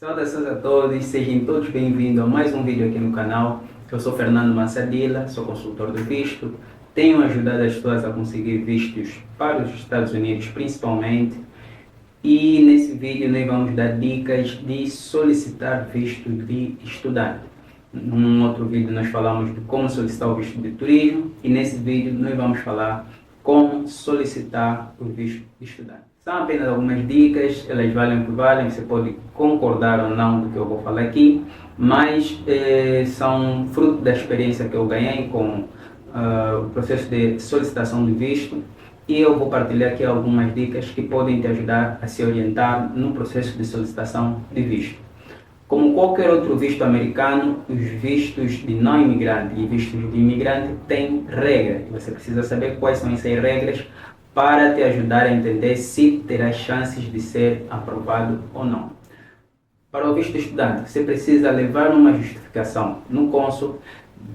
Saudações a todos, sejam todos bem-vindos a mais um vídeo aqui no canal. Eu sou Fernando Massadila, sou consultor de visto. Tenho ajudado as pessoas a conseguir vistos para os Estados Unidos principalmente. E nesse vídeo nós vamos dar dicas de solicitar visto de estudante. Num outro vídeo nós falamos de como solicitar o visto de turismo e nesse vídeo nós vamos falar como solicitar o visto de estudante. São apenas algumas dicas, elas valem o que valem, você pode concordar ou não do que eu vou falar aqui, mas são fruto da experiência que eu ganhei com o processo de solicitação de visto e eu vou partilhar aqui algumas dicas que podem te ajudar a se orientar no processo de solicitação de visto. Como qualquer outro visto americano, os vistos de não imigrante e vistos de imigrante têm regras. Você precisa saber quais são essas regras para te ajudar a entender se terá chances de ser aprovado ou não. Para o visto estudante, você precisa levar uma justificação no cônsul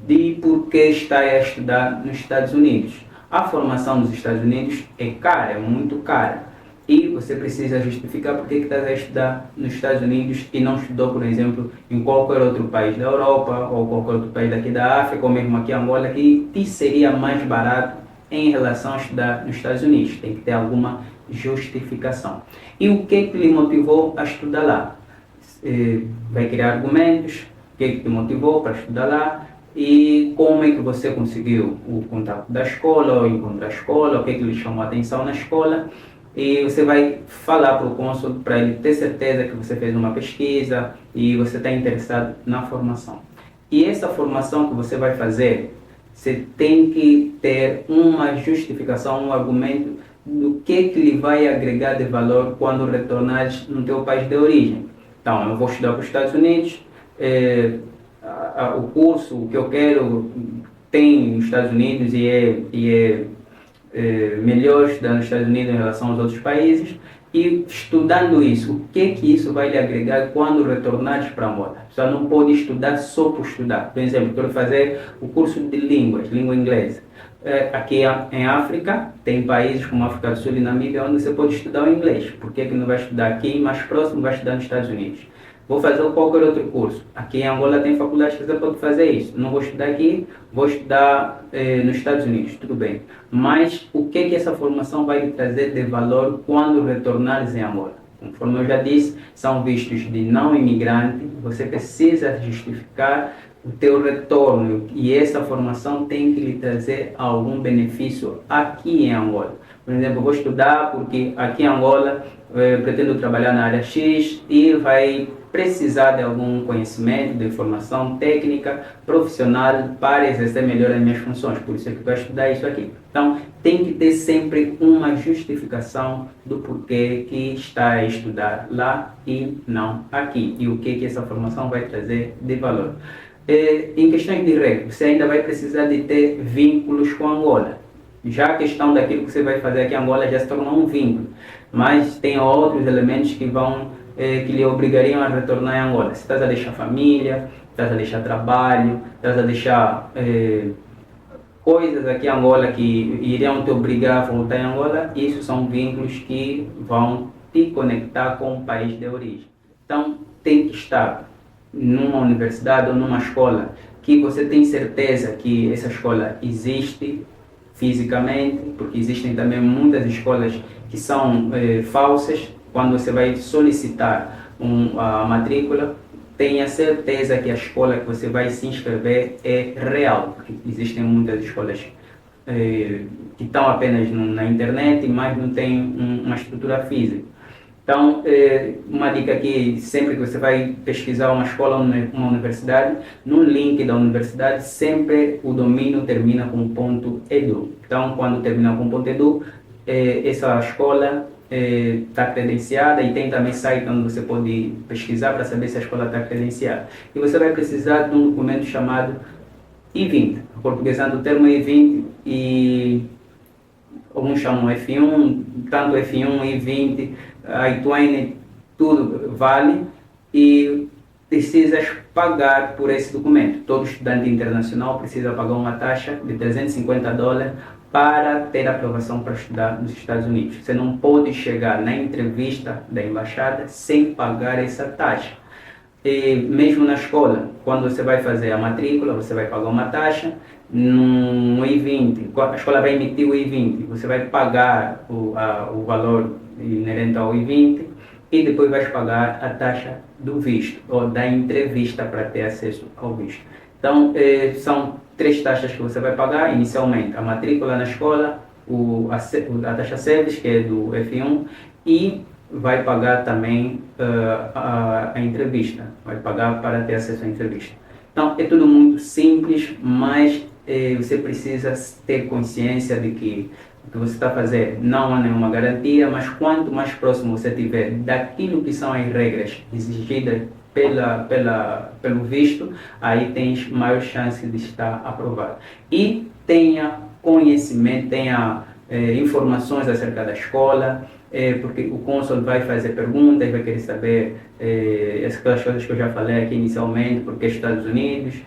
de por que está a estudar nos Estados Unidos. A formação nos Estados Unidos é cara, é muito cara. E você precisa justificar por que está a estudar nos Estados Unidos e não estudou, por exemplo, em qualquer outro país da Europa ou qualquer outro país daqui da África ou mesmo aqui em Angola, que te seria mais barato em relação a estudar nos Estados Unidos. Tem que ter alguma justificação. E o que lhe motivou a estudar lá? Vai criar argumentos, o que te motivou para estudar lá e como é que você conseguiu o contato da escola ou encontrar a escola, o que lhe chamou a atenção na escola. E você vai falar para o cônsul para ele ter certeza que você fez uma pesquisa e você está interessado na formação. E essa formação que você vai fazer, você tem que ter uma justificação, um argumento do que lhe vai agregar de valor quando retornares no teu país de origem. Então, eu vou estudar para os Estados Unidos, o curso que eu quero tem nos Estados Unidos e é melhor estudar nos Estados Unidos em relação aos outros países e estudando isso, o que isso vai lhe agregar quando retornares para Angola? Você não pode estudar só por estudar. Por exemplo, quero fazer o curso de línguas, língua inglesa. Aqui em África, tem países como África do Sul e Namíbia onde você pode estudar o inglês. Por que não vai estudar aqui, mais próximo vai estudar nos Estados Unidos? Vou fazer qualquer outro curso. Aqui em Angola tem faculdades que você pode fazer isso. Não vou estudar aqui, vou estudar nos Estados Unidos, tudo bem. Mas o que essa formação vai lhe trazer de valor quando retornares em Angola? Conforme eu já disse, são vistos de não imigrante. Você precisa justificar o teu retorno e essa formação tem que lhe trazer algum benefício aqui em Angola. Por exemplo, vou estudar porque aqui em Angola pretendo trabalhar na área X e vai precisar de algum conhecimento, de informação técnica, profissional para exercer melhor as minhas funções. Por isso é que eu vou estudar isso aqui. Então, tem que ter sempre uma justificação do porquê que está a estudar lá e não aqui. E o que essa formação vai trazer de valor. Em questões de regra, você ainda vai precisar de ter vínculos com Angola. Já a questão daquilo que você vai fazer aqui em Angola já se tornou um vínculo. Mas tem outros elementos que que lhe obrigariam a retornar em Angola. Se estás a deixar família, estás a deixar trabalho, estás a deixar coisas aqui em Angola que iriam te obrigar a voltar em Angola, isso são vínculos que vão te conectar com o país de origem. Então, tem que estar numa universidade ou numa escola que você tem certeza que essa escola existe fisicamente, porque existem também muitas escolas que são falsas. Quando você vai solicitar a matrícula, tenha certeza que a escola que você vai se inscrever é real, porque existem muitas escolas que estão apenas na internet, mas não tem uma estrutura física. Então, uma dica aqui, sempre que você vai pesquisar uma escola ou uma universidade, no link da universidade, sempre o domínio termina com .edu. Então, quando terminar com .edu, essa escola está credenciada e tem também site onde você pode pesquisar para saber se a escola está credenciada. E você vai precisar de um documento chamado I-20, portuguesando o termo I-20 e alguns chamam F1, tanto F1, I-20, I-20, tudo vale e precisas pagar por esse documento. Todo estudante internacional precisa pagar uma taxa de $350 para ter aprovação para estudar nos Estados Unidos. Você não pode chegar na entrevista da embaixada sem pagar essa taxa. E mesmo na escola, quando você vai fazer a matrícula, você vai pagar uma taxa, no I-20, a escola vai emitir o I-20, você vai pagar o valor inerente ao I-20 e depois vai pagar a taxa do visto, ou da entrevista para ter acesso ao visto. Então, são 3 taxas que você vai pagar, inicialmente a matrícula na escola, a taxa SEVES, que é do F1, e vai pagar também a entrevista, vai pagar para ter acesso à entrevista. Então, é tudo muito simples, mas você precisa ter consciência de que o que você está fazendo não há nenhuma garantia, mas quanto mais próximo você estiver daquilo que são as regras exigidas pelo visto, aí tens maior chance de estar aprovado. E tenha conhecimento, tenha informações acerca da escola, porque o cônsul vai fazer perguntas, vai querer saber essas coisas que eu já falei aqui inicialmente, porque Estados Unidos,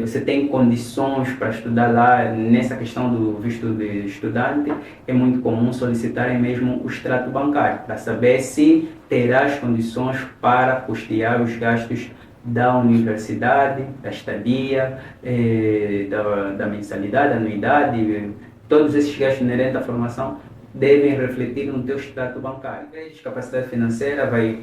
você tem condições para estudar lá. Nessa questão do visto de estudante, é muito comum solicitarem mesmo o extrato bancário, para saber se terá as condições para custear os gastos da universidade, da estadia, da mensalidade, da anuidade, todos esses gastos inerentes à formação devem refletir no teu extrato bancário. A capacidade financeira vai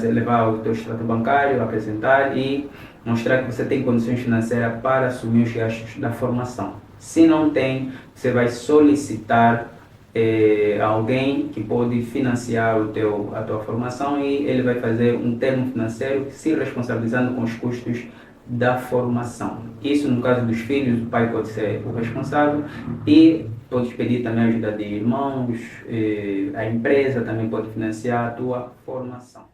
levar o teu extrato bancário, apresentar e mostrar que você tem condições financeiras para assumir os gastos da formação. Se não tem, você vai solicitar alguém que pode financiar a tua formação e ele vai fazer um termo financeiro se responsabilizando com os custos da formação. Isso no caso dos filhos, o pai pode ser o responsável e pode pedir também ajuda de irmãos, a empresa também pode financiar a tua formação.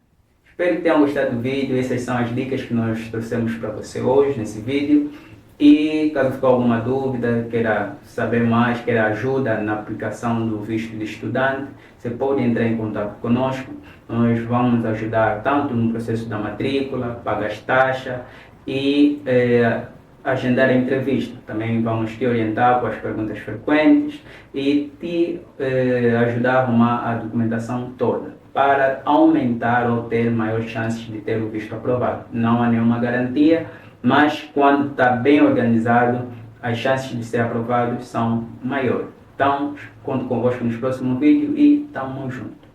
Espero que tenham gostado do vídeo. Essas são as dicas que nós trouxemos para você hoje nesse vídeo. E caso ficou alguma dúvida, queira saber mais, queira ajuda na aplicação do visto de estudante, você pode entrar em contato conosco. Nós vamos ajudar tanto no processo da matrícula, pagar as taxas e agendar a entrevista. Também vamos te orientar com as perguntas frequentes e te ajudar a arrumar a documentação toda para aumentar ou ter maiores chances de ter o visto aprovado. Não há nenhuma garantia, mas quando está bem organizado, as chances de ser aprovado são maiores. Então, conto convosco nos próximos vídeos e tamo junto.